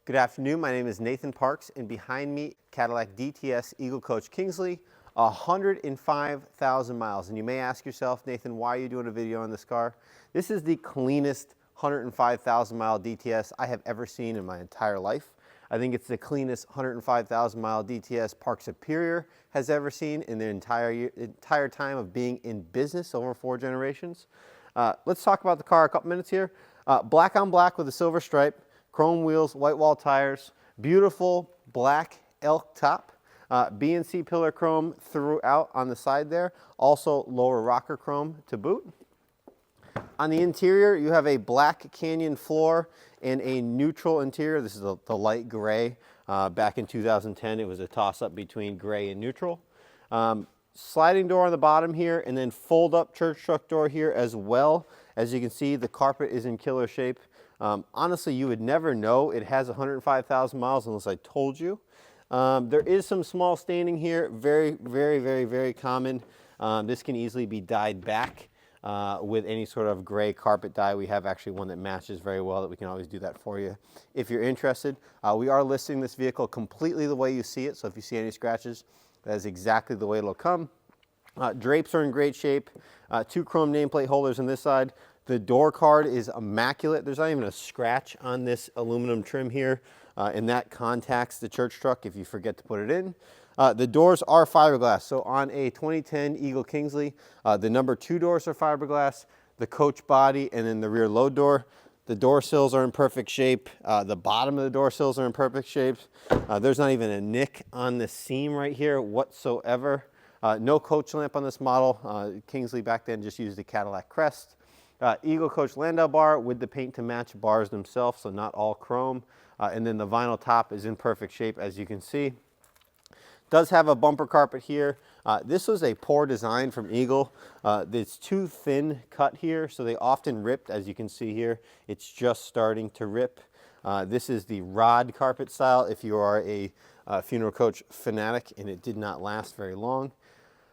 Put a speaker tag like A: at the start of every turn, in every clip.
A: Good afternoon, my name is Nathan Parks, and behind me, Cadillac DTS Eagle Coach Kingsley, 105,000 miles. And you may ask yourself, Nathan, why are you doing a video on this car? This is the cleanest 105,000 mile DTS I have ever seen in my entire life. I think it's the cleanest 105,000 mile DTS Park Superior has ever seen in the entire time of being in business, over 4 generations. Let's talk about the car a couple minutes here. Black on black with a silver stripe, chrome wheels, white wall tires, beautiful black elk top, B&C pillar chrome throughout on the side there, also lower rocker chrome to boot. On the interior, you have a black canyon floor and a neutral interior. This is the light gray. Back in 2010, it was a toss-up between gray and neutral. Sliding door on the bottom here, and then fold-up church truck door here as well. As you can see, the carpet is in killer shape. Honestly, you would never know it has 105,000 miles unless I told you. There is some small staining here, very common. This can easily be dyed back with any sort of gray carpet dye. We have actually one that matches very well that we can always do that for you if you're interested. We are listing this vehicle completely the way you see it, so if you see any scratches, that is exactly the way it'll come. Drapes are in great shape. 2 chrome nameplate holders on this side. The door card is immaculate. There's not even a scratch on this aluminum trim here, and that contacts the church truck if you forget to put it in. The doors are fiberglass. So on a 2010 Eagle Kingsley, the number 2 doors are fiberglass, the coach body, and then the rear load door. The door sills are in perfect shape. The bottom of the door sills are in perfect shape. There's not even a nick on the seam right here whatsoever. No coach lamp on this model. Kingsley back then just used the Cadillac crest. Eagle Coach Landau bar with the paint to match bars themselves, so not all chrome. And then the vinyl top is in perfect shape, as you can see. Does have a bumper carpet here. This was a poor design from Eagle. It's too thin cut here, so they often ripped, as you can see here. It's just starting to rip. This is the rod carpet style if you are a funeral coach fanatic, and it did not last very long.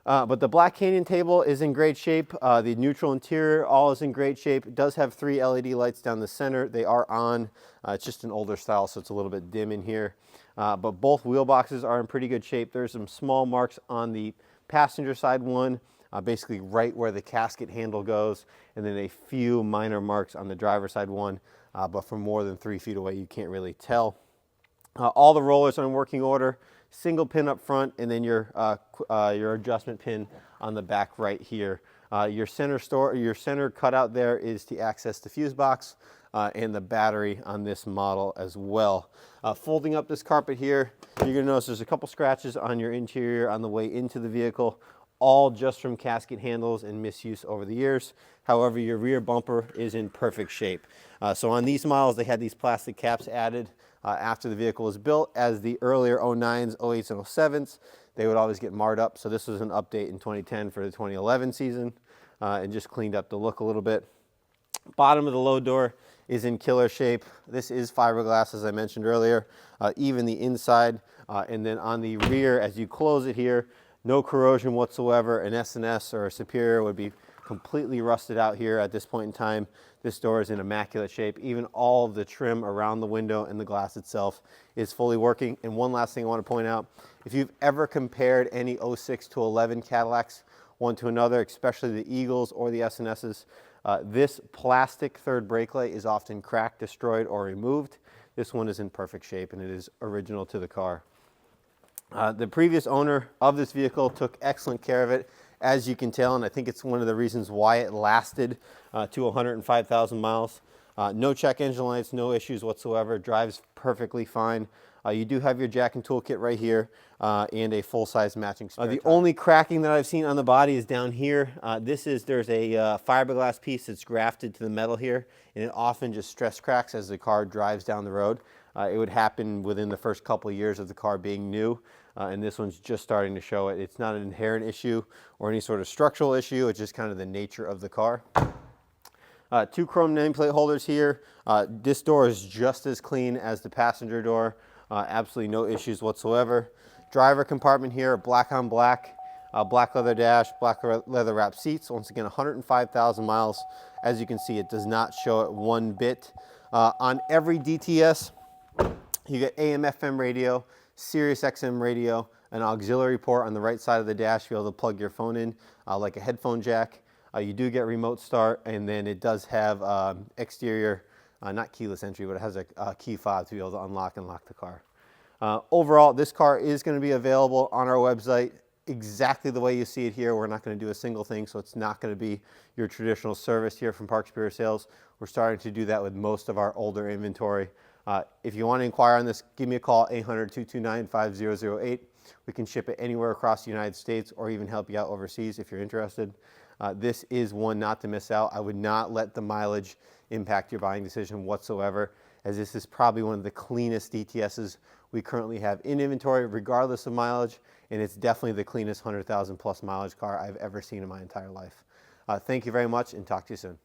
A: But the Black Canyon table is in great shape. The neutral interior all is in great shape. It does have 3 LED lights down the center. They are on. It's just an older style, so it's a little bit dim in here. But both wheel boxes are in pretty good shape. There's some small marks on the passenger side one, basically right where the casket handle goes, and then a few minor marks on the driver's side one, but from more than 3 feet away, you can't really tell. All the rollers are in working order. Single pin up front, and then your adjustment pin on the back right here. Your center cutout there is to access the fuse box and the battery on this model as well. Folding up this carpet here, you're gonna notice there's a couple scratches on your interior on the way into the vehicle, all just from casket handles and misuse over the years. However, your rear bumper is in perfect shape. So on these models, they had these plastic caps added after the vehicle was built. As the earlier 09s, 08s, and 07s, they would always get marred up. So this was an update in 2010 for the 2011 season and just cleaned up the look a little bit. Bottom of the load door is in killer shape. This is fiberglass, as I mentioned earlier, even the inside. And then on the rear, as you close it here, no corrosion whatsoever. An S&S or a Superior would be completely rusted out here at this point in time. This door is in immaculate shape. Even all of the trim around the window and the glass itself is fully working. And one last thing I want to point out, if you've ever compared any 06 to 11 Cadillacs one to another, especially the Eagles or the S&Ss, this plastic third brake light is often cracked, destroyed, or removed. This one is in perfect shape, and it is original to the car. The previous owner of this vehicle took excellent care of it, as you can tell, and I think it's one of the reasons why it lasted to 105,000 miles. No check engine lights, no issues whatsoever, drives perfectly fine. You do have your jack and tool kit right here and a full-size matching spare tire. The only cracking that I've seen on the body is down here. There's a fiberglass piece that's grafted to the metal here, and it often just stress cracks as the car drives down the road. It would happen within the first couple of years of the car being new, and this one's just starting to show it. It's not an inherent issue or any sort of structural issue. It's just kind of the nature of the car. 2 chrome nameplate holders here. This door is just as clean as the passenger door. Absolutely no issues whatsoever. Driver compartment here, black on black, black leather dash, black leather wrap seats. Once again, 105,000 miles. As you can see, it does not show it one bit. On every DTS, You get AM, FM radio, Sirius XM radio, an auxiliary port on the right side of the dash to be able to plug your phone in, like a headphone jack. You do get remote start, and then it does have exterior, not keyless entry, but it has a key fob to be able to unlock and lock the car. Overall, this car is going to be available on our website exactly the way you see it here. We're not going to do a single thing, so it's not going to be your traditional service here from Park Superior Sales. We're starting to do that with most of our older inventory. If you want to inquire on this, give me a call, 800-229-5008. We can ship it anywhere across the United States or even help you out overseas if you're interested. This is one not to miss out. I would not let the mileage impact your buying decision whatsoever, as this is probably one of the cleanest DTSs we currently have in inventory, regardless of mileage, and it's definitely the cleanest 100,000 plus mileage car I've ever seen in my entire life. Thank you very much, and talk to you soon.